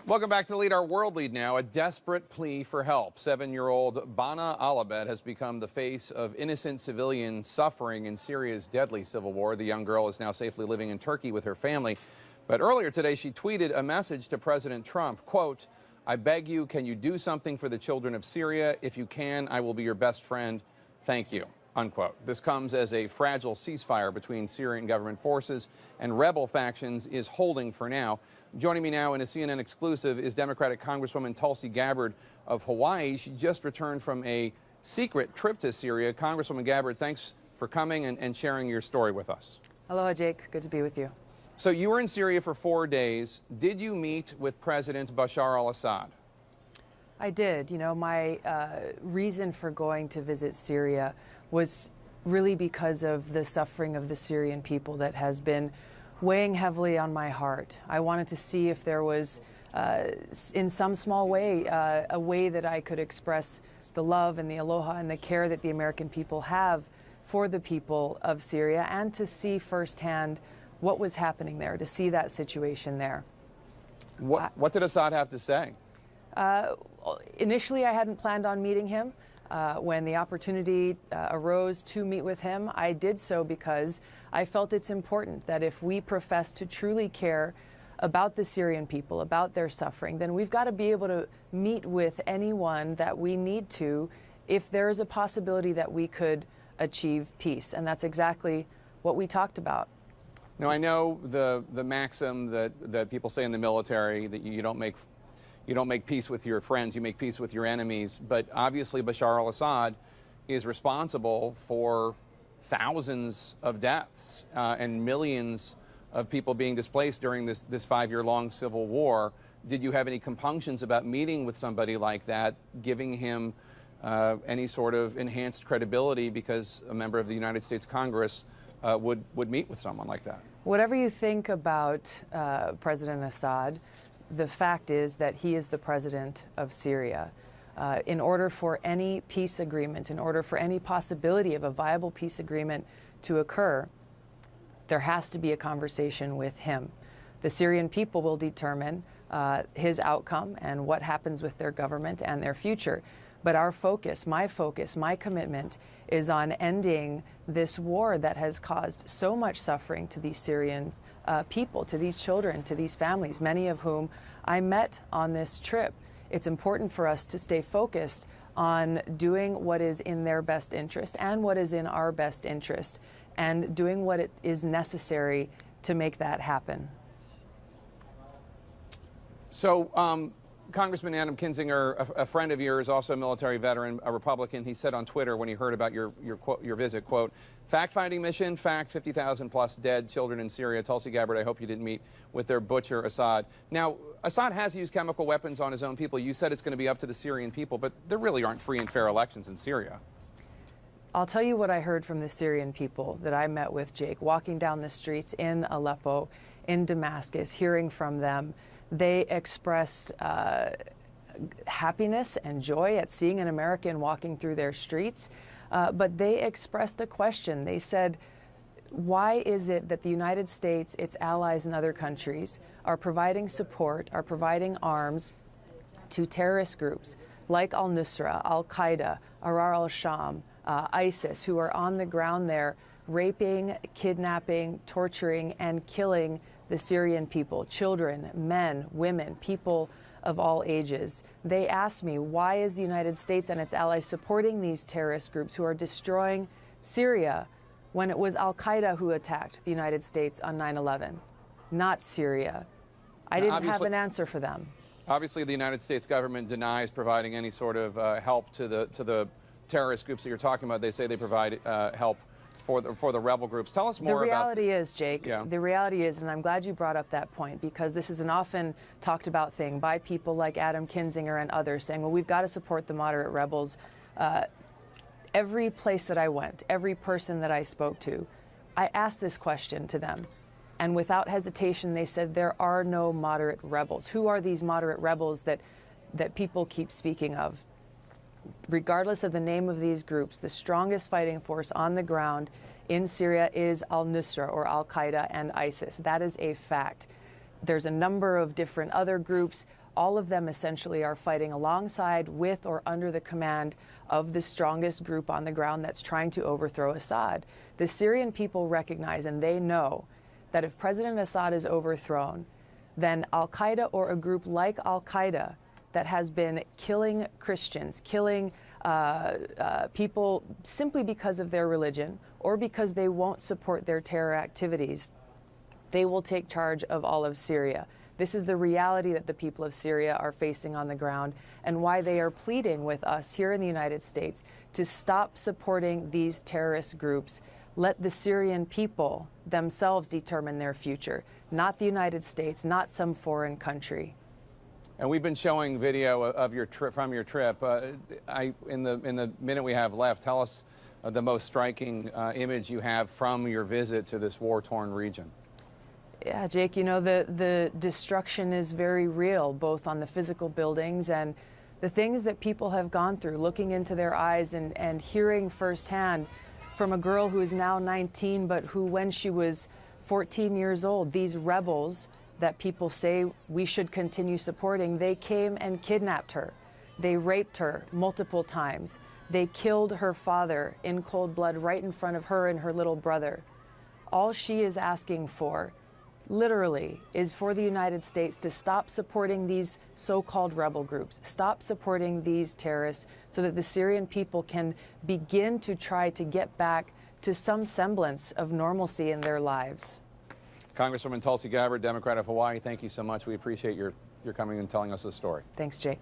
Welcome back to Lead, Our World Lead now. A desperate plea for help. 7-year-old Bana Alabed has become the face of innocent civilians suffering in Syria's deadly civil war. The young girl is now safely living in Turkey with her family. But earlier today, she tweeted a message to President Trump, quote, "I beg you, can you do something for the children of Syria? If you can, I will be your best friend. Thank you," unquote. This comes as a fragile ceasefire between Syrian government forces and rebel factions is holding for now. Joining me now in a CNN exclusive is Democratic Congresswoman Tulsi Gabbard of Hawaii. She just returned from a secret trip to Syria. Congresswoman Gabbard, thanks for coming and sharing your story with us. Aloha, Jake. Good to be with you. So you were in Syria for 4 days. Did you meet with President Bashar al-Assad? I did. You know, my reason for going to visit Syria was really because of the suffering of the Syrian people that has been weighing heavily on my heart. I wanted to see if there was, in some small way, a way that I could express the love and the aloha and the care that the American people have for the people of Syria, and to see firsthand what was happening there, to see that situation there. What did Assad have to say? Initially, I hadn't planned on meeting him. When the opportunity arose to meet with him, I did so because I felt it's important that if we profess to truly care about the Syrian people, about their suffering, then we've got to be able to meet with anyone that we need to if there is a possibility that we could achieve peace. And that's exactly what we talked about. Now, I know the maxim that people say in the military, that you don't make peace with your friends, you make peace with your enemies. But obviously Bashar al-Assad is responsible for thousands of deaths and millions of people being displaced during this 5-year-long civil war. Did you have any compunctions about meeting with somebody like that, giving him any sort of enhanced credibility because a member of the United States Congress would meet with someone like that? Whatever you think about President Assad, the fact is that he is the president of Syria. In order for any peace agreement, in order for any possibility of a viable peace agreement to occur, there has to be a conversation with him. The Syrian people will determine his outcome and what happens with their government and their future. But our focus, my commitment is on ending this war that has caused so much suffering to these Syrian people, to these children, to these families, many of whom I met on this trip. It's important for us to stay focused on doing what is in their best interest and what is in our best interest, and doing what it is necessary to make that happen. So, Congressman Adam Kinzinger, a friend of yours, also a military veteran, a Republican, he said on Twitter when he heard about your visit, quote, "Fact-finding mission, fact, 50,000 plus dead children in Syria. Tulsi Gabbard, I hope you didn't meet with their butcher, Assad." Now, Assad has used chemical weapons on his own people. You said it's going to be up to the Syrian people, but there really aren't free and fair elections in Syria. I'll tell you what I heard from the Syrian people that I met with, Jake, walking down the streets in Aleppo, in Damascus, hearing from them. They expressed happiness and joy at seeing an American walking through their streets, but they expressed a question. They said, why is it that the United States, its allies and other countries are providing support, are providing arms to terrorist groups like Al-Nusra, Al-Qaeda, Arar al-Sham, ISIS, who are on the ground there raping, kidnapping, torturing, and killing the Syrian people, children, men, women, people of all ages. They asked me, why is the United States and its allies supporting these terrorist groups who are destroying Syria when it was Al-Qaeda who attacked the United States on 9/11, not Syria? I didn't have an answer for them. Obviously, the United States government denies providing any sort of help to the terrorist groups that you're talking about. They say they provide help for the rebel groups. Tell us more about... The reality is, Jake, yeah. The reality is, and I'm glad you brought up that point, because this is an often talked about thing by people like Adam Kinzinger and others saying, well, we've got to support the moderate rebels. Every place that I went, every person that I spoke to, I asked this question to them. And without hesitation, they said, there are no moderate rebels. Who are these moderate rebels that people keep speaking of? Regardless of the name of these groups, the strongest fighting force on the ground in Syria is Al-Nusra or Al-Qaeda and ISIS. That is a fact. There's a number of different other groups. all of them essentially are fighting alongside, with, or under the command of the strongest group on the ground that's trying to overthrow Assad. The Syrian people recognize, and they know, that if President Assad is overthrown, then Al-Qaeda, or a group like Al-Qaeda that has been killing Christians, killing people simply because of their religion or because they won't support their terror activities, they will take charge of all of Syria. This is the reality that the people of Syria are facing on the ground, and why they are pleading with us here in the United States to stop supporting these terrorist groups. Let the Syrian people themselves determine their future, not the United States, not some foreign country. And we've been showing video of your trip, from your trip. In the minute we have left, tell us the most striking image you have from your visit to this war-torn region. Yeah, Jake, you know, the destruction is very real, both on the physical buildings and the things that people have gone through, looking into their eyes and hearing firsthand from a girl who is now 19, but who, when she was 14 years old, these rebels that people say we should continue supporting, they came and kidnapped her. They raped her multiple times. They killed her father in cold blood right in front of her and her little brother. All she is asking for, literally, is for the United States to stop supporting these so-called rebel groups, stop supporting these terrorists, so that the Syrian people can begin to try to get back to some semblance of normalcy in their lives. Congresswoman Tulsi Gabbard, Democrat of Hawaii, thank you so much. We appreciate your coming and telling us this story. Thanks, Jake.